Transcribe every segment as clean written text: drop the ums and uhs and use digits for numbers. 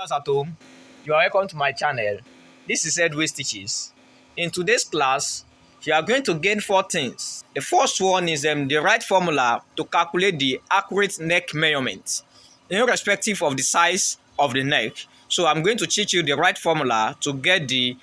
Viewers at home, you are welcome to my channel. This is Headway Stitches. In today's class, you are going to gain four things. The first one is the right formula to calculate the accurate neck measurement, irrespective of the size of the neck. So I'm going to teach you the right formula to get the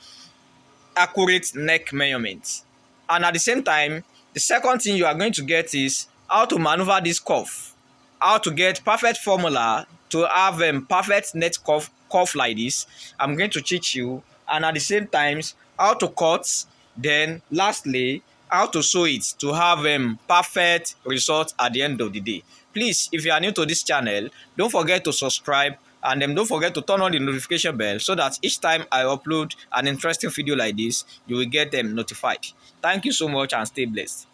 accurate neck measurement. And at the same time, the second thing you are going to get is how to maneuver this cuff, how to get perfect formula to have perfect neck cuff like this. I'm going to teach you, and at the same time, how to cut. Then lastly, how to sew it to have perfect results at the end of the day. Please, if you are new to this channel, don't forget to subscribe, and don't forget to turn on the notification bell so that each time I upload an interesting video like this, you will get them notified. Thank you so much and stay blessed.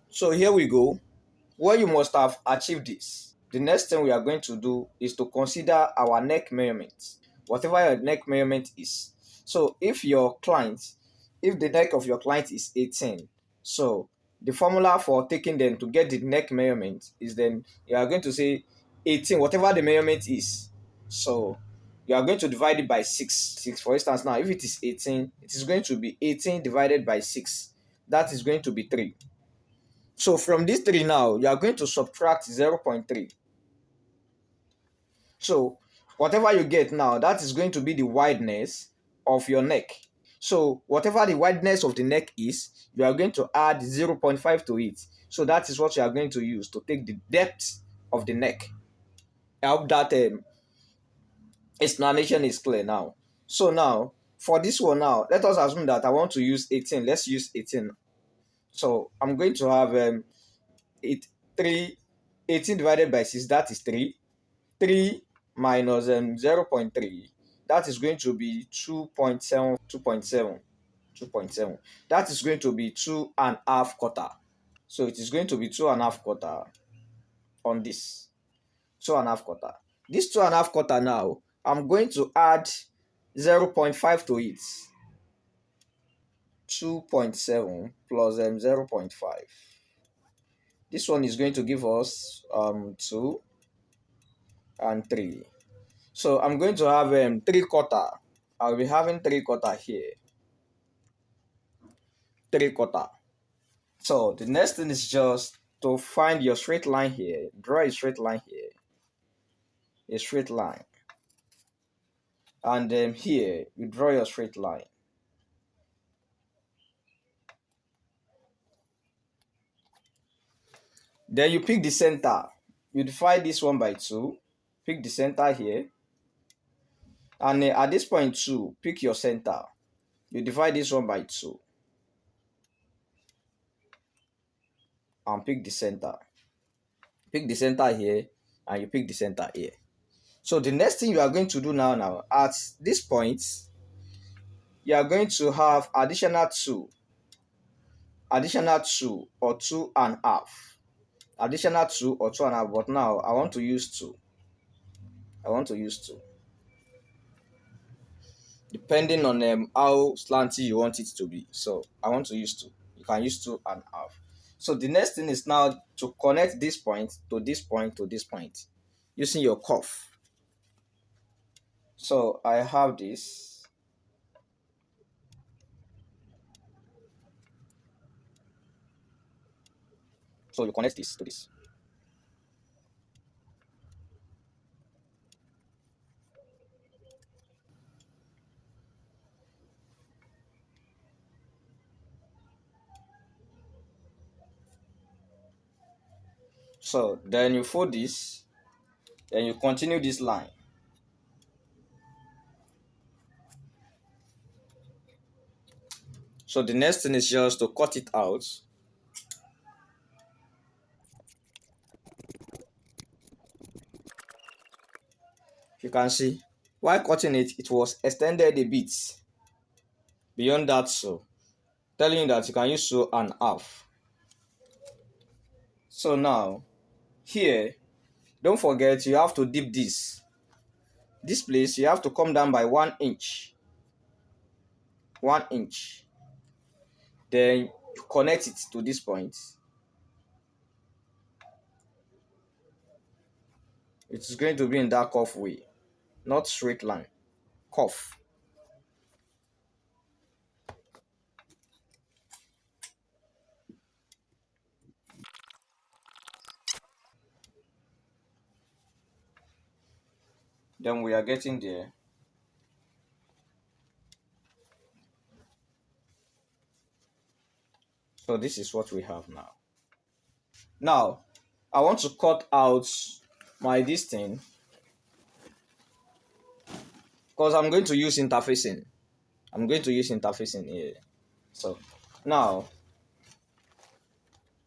So here we go. Well, you must have achieved this. The next thing we are going to do is to consider our neck measurement, whatever your neck measurement is. So if the neck of your client is 18, so the formula for taking them to get the neck measurement is then you are going to say 18, whatever the measurement is. So you are going to divide it by 6. For instance, now if it is 18, it is going to be 18 divided by 6. That is going to be 3. So from this 3 now, you are going to subtract 0.3. So whatever you get now, that is going to be the wideness of your neck. So whatever the wideness of the neck is, you are going to add 0.5 to it. So that is what you are going to use to take the depth of the neck. I hope that explanation is clear now. So now, for this one now, let us assume that I want to use 18. Let's use 18. So I'm going to have 18 divided by 6, that is 3. 3 minus 0.3, that is going to be 2.7. 2.7. That is going to be 2.5 quarter. So it is going to be 2.5 quarter on this. 2.5 quarter. This 2.5 quarter now, I'm going to add 0.5 to it. 2.7 plus 0.5. This one is going to give us 2 and 3. So I'm going to have 3/4. I'll be having 3/4 here. 3/4. So the next thing is just to find your straight line here. Draw a straight line here. A straight line. And here, you draw your straight line. Then you pick the center. You divide this one by 2. Pick the center here. And at this point 2, pick your center. You divide this one by 2. And pick the center. Pick the center here. And you pick the center here. So the next thing you are going to do now at this point, you are going to have additional 2 or 2.5. Additional 2 or 2.5, but now I want to use 2. Depending on how slanty you want it to be. So I want to use 2. You can use 2.5. So the next thing is now to connect this point to this point to this point using your cuff. So I have this. So you connect this to this. So then you fold this, then you continue this line. So the next thing is just to cut it out. You can see, while cutting it, it was extended a bit beyond that, so telling you that you can use 2.5. So now, here, don't forget you have to dip this. This place, you have to come down by 1 inch. 1 inch. Then you connect it to this point. It's going to be in that curve way, not straight line. Curve. Then we are getting there. So this is what we have now. Now, I want to cut out my this thing because I'm going to use interfacing. I'm going to use interfacing here. So now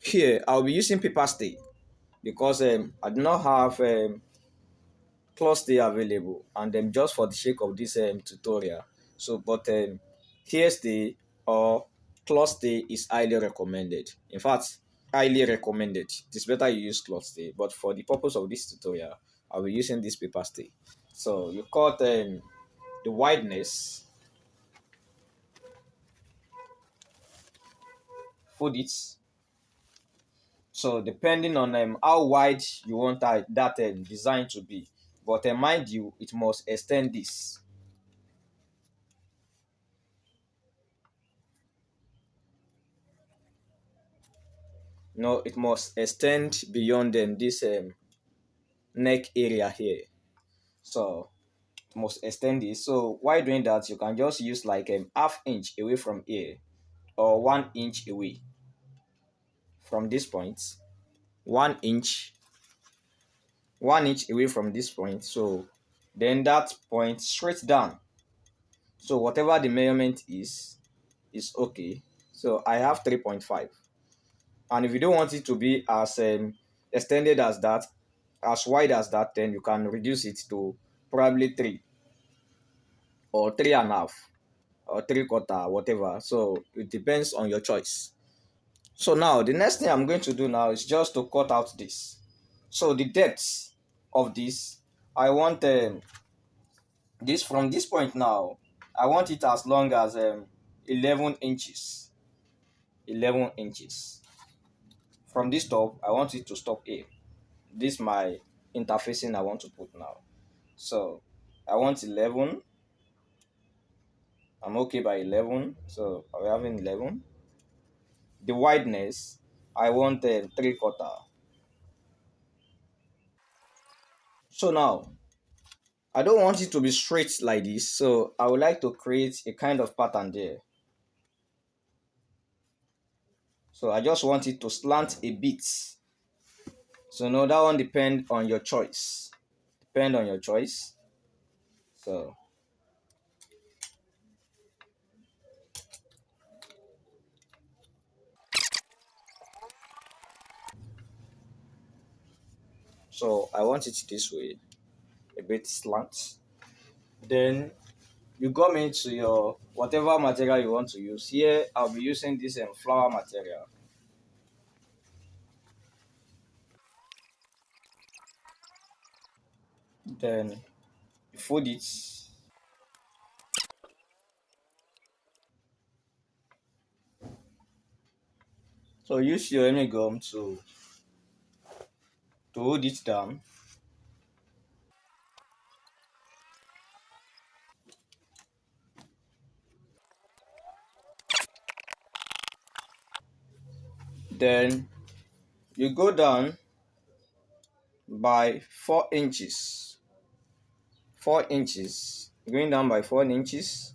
here I'll be using paper stay because I do not have cloth stay available, and just for the sake of this tutorial. So but here stay or cloth stay is highly recommended. In fact, highly recommended. It is better you use cloth stay, but for the purpose of this tutorial, I'll be using this paper stay. So you cut the wideness, fold it. So depending on how wide you want that design to be, but mind you, it must extend this. No, it must extend beyond this neck area here. So it must extend this. So while doing that, you can just use like half inch away from here or 1 inch away from this point. 1 inch, 1 inch away from this point. So then that point straight down. So whatever the measurement is okay. So I have 3.5. And if you don't want it to be as extended as that, as wide as that, then you can reduce it to probably 3 or 3.5 or 3/4, whatever. So it depends on your choice. So now the next thing I'm going to do now is just to cut out this. So the depth of this, I want this from this point now. I want it as long as 11 inches. 11 inches. From this top, I want it to stop here. This my interfacing I want to put now. So I want 11. I'm okay by 11. So we're having 11. The wideness, I want 3/4. So now, I don't want it to be straight like this. So I would like to create a kind of pattern there. So I just want it to slant a bit. So no, that one depend on your choice. Depend on your choice. So I want it this way, a bit slant. Then you come into your whatever material you want to use. Here I'll be using this flower material. Then you fold it. So use your gum to hold it down. Then you go down by 4 inches. 4 inches. Going down by 4 inches.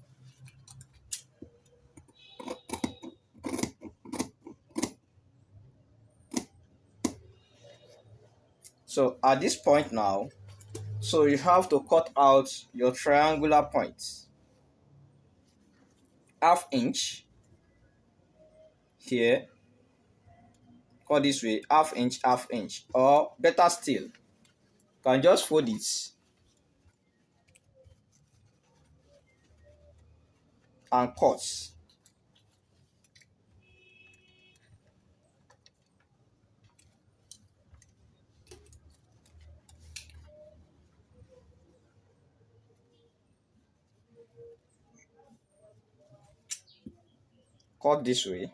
So at this point now, so you have to cut out your triangular points. Half inch here. Cut this way, half inch. Or better still, you can just fold it and cut. Cut this way.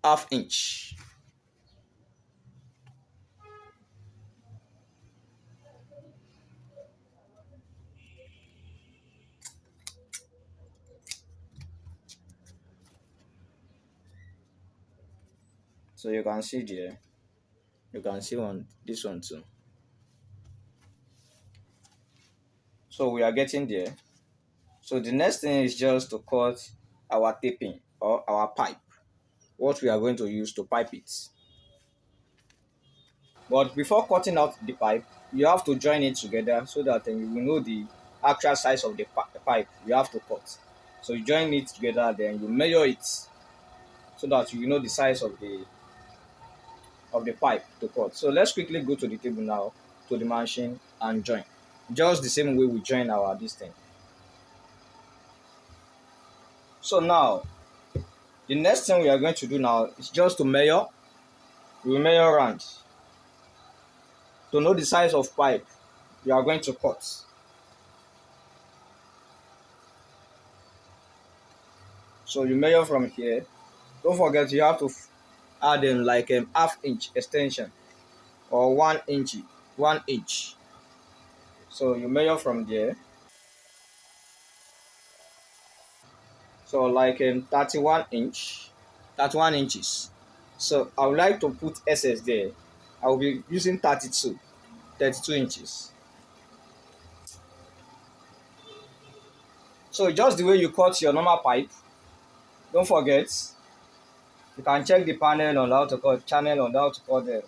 half inch. So you can see there, you can see on this one too. So we are getting there. So the next thing is just to cut our taping or our pipe, what we are going to use to pipe it. But before cutting out the pipe, you have to join it together so that you will know the actual size of the pipe you have to cut. So you join it together, then you measure it so that you know the size of the pipe to cut. So let's quickly go to the table now, to the machine, and join. Just the same way we join our this thing. So now, the next thing we are going to do now is just to measure. We will measure round to know the size of pipe you are going to cut. So you measure from here. Don't forget you have to add in like a half inch extension or 1 inch, 1 inch. So you measure from there. So like 31 inch, 31 inches. So I would like to put SS there. I will be using 32 inches. So just the way you cut your normal pipe, don't forget, you can check the panel on how to cut channel on how to cut the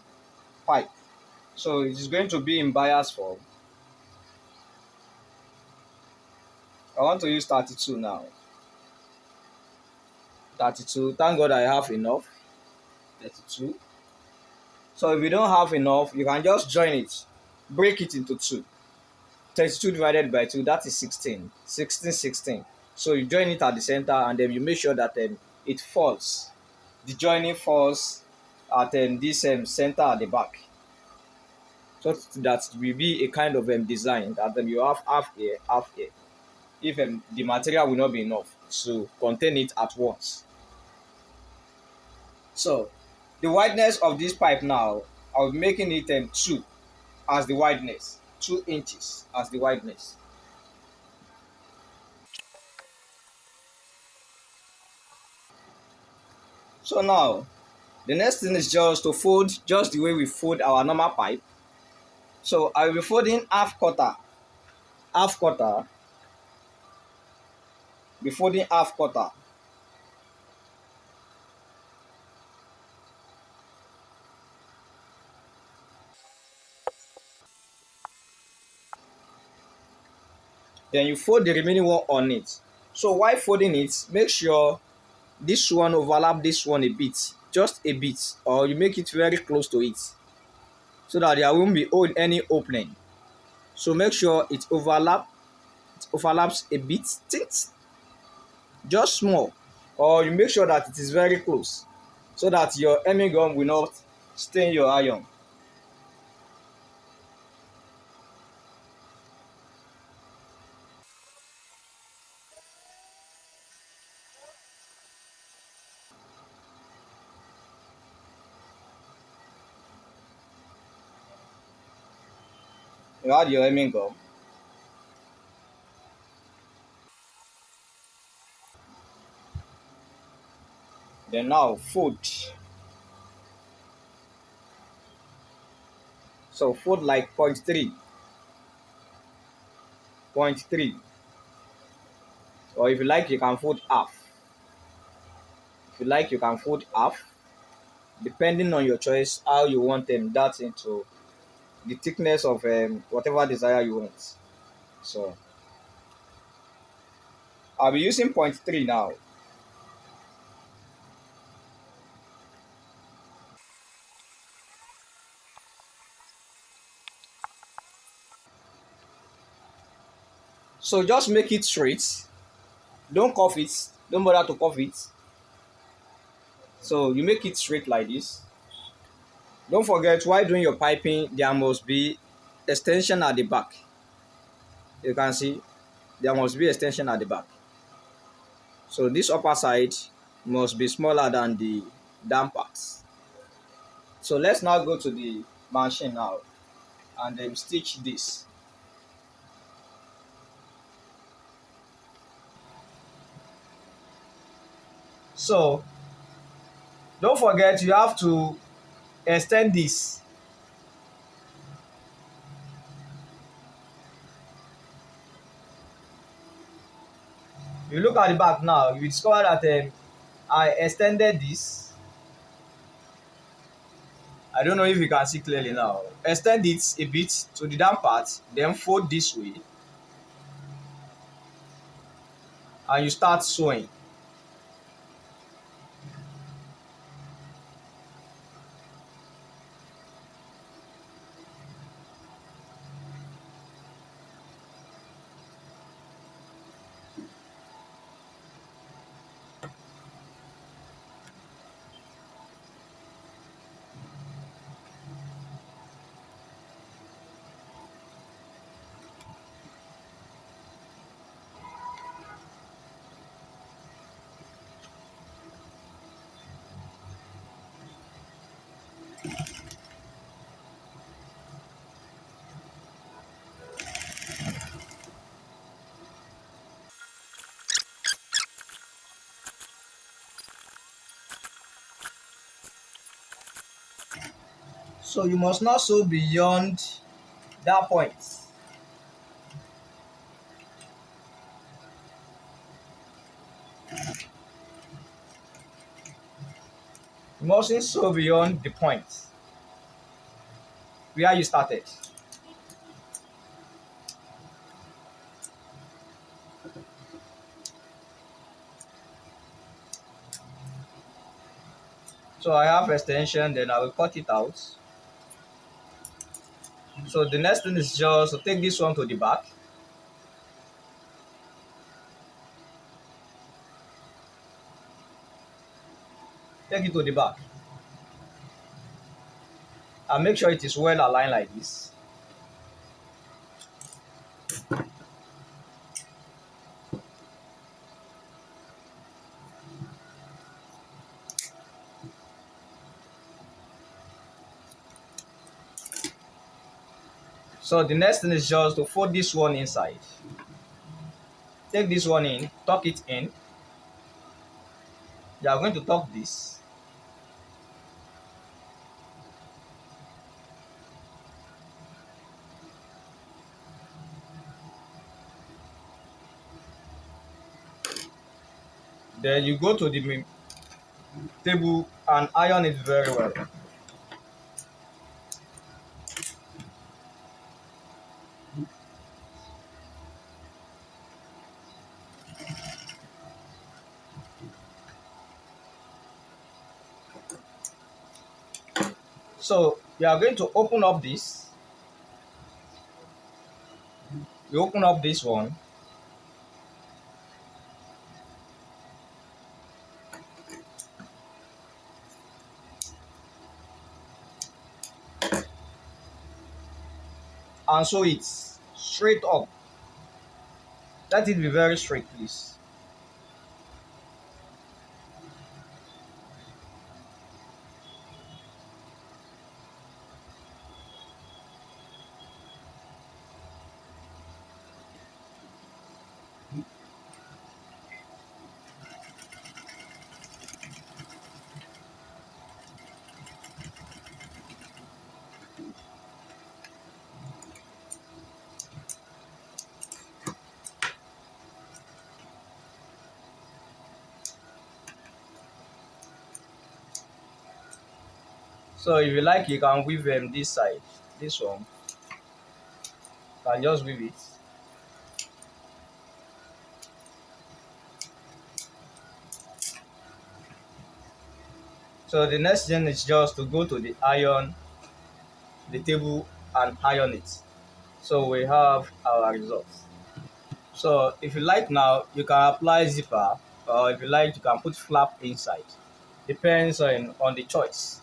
pipe. So it is going to be in bias form. I want to use 32 now. 32. Thank God I have enough. 32. So if you don't have enough, you can just join it. Break it into two. 32 divided by 2, that is 16. 16, 16. So you join it at the center and then you make sure that it falls. The joining falls at this center at the back. So that will be a kind of design that you have half here, half here. If the material will not be enough to contain it at once. So the wideness of this pipe now, I'll be making it 2 as the wideness, 2 inches as the wideness. So now, the next thing is just to fold just the way we fold our normal pipe. So I will be folding half quarter, be folding half quarter. Then you fold the remaining one on it. So while folding it, make sure this one overlap this one a bit, just a bit, or you make it very close to it so that there won't be any opening. So make sure it overlaps a bit, just small, or you make sure that it is very close so that your hemming gum will not stain your iron. You add your hemming gum. Then now fold. So fold like 0.3, 0.3, or if you like you can fold half. If you like you can fold half, depending on your choice how you want that into the thickness of whatever desire you want. So I'll be using 0.3 now. So just make it straight. Don't curve it. Don't bother to curve it. So you make it straight like this. Don't forget, while doing your piping, there must be extension at the back. You can see there must be extension at the back. So this upper side must be smaller than the down parts. So let's now go to the machine now and stitch this. So don't forget you have to extend this. You look at the back now, you discover that I extended this. I don't know if you can see clearly now. Extend it a bit to the down part, then fold this way, and you start sewing. So you must not sew beyond that point. You mustn't sew beyond the point where you started. So I have extension, then I will cut it out. So the next thing is just to take this one to the back. Take it to the back. And make sure it is well aligned like this. So the next thing is just to fold this one inside. Take this one in, tuck it in. You are going to tuck this. Then you go to the table and iron it very well. So you are going to open up this. You open up this one. And sew it straight up. Let it be very straight, please. So if you like, you can weave this side. This one. You can just weave it. So the next thing is just to go to the table and iron it. So we have our results. So if you like now, you can apply zipper, or if you like, you can put flap inside. Depends on the choice.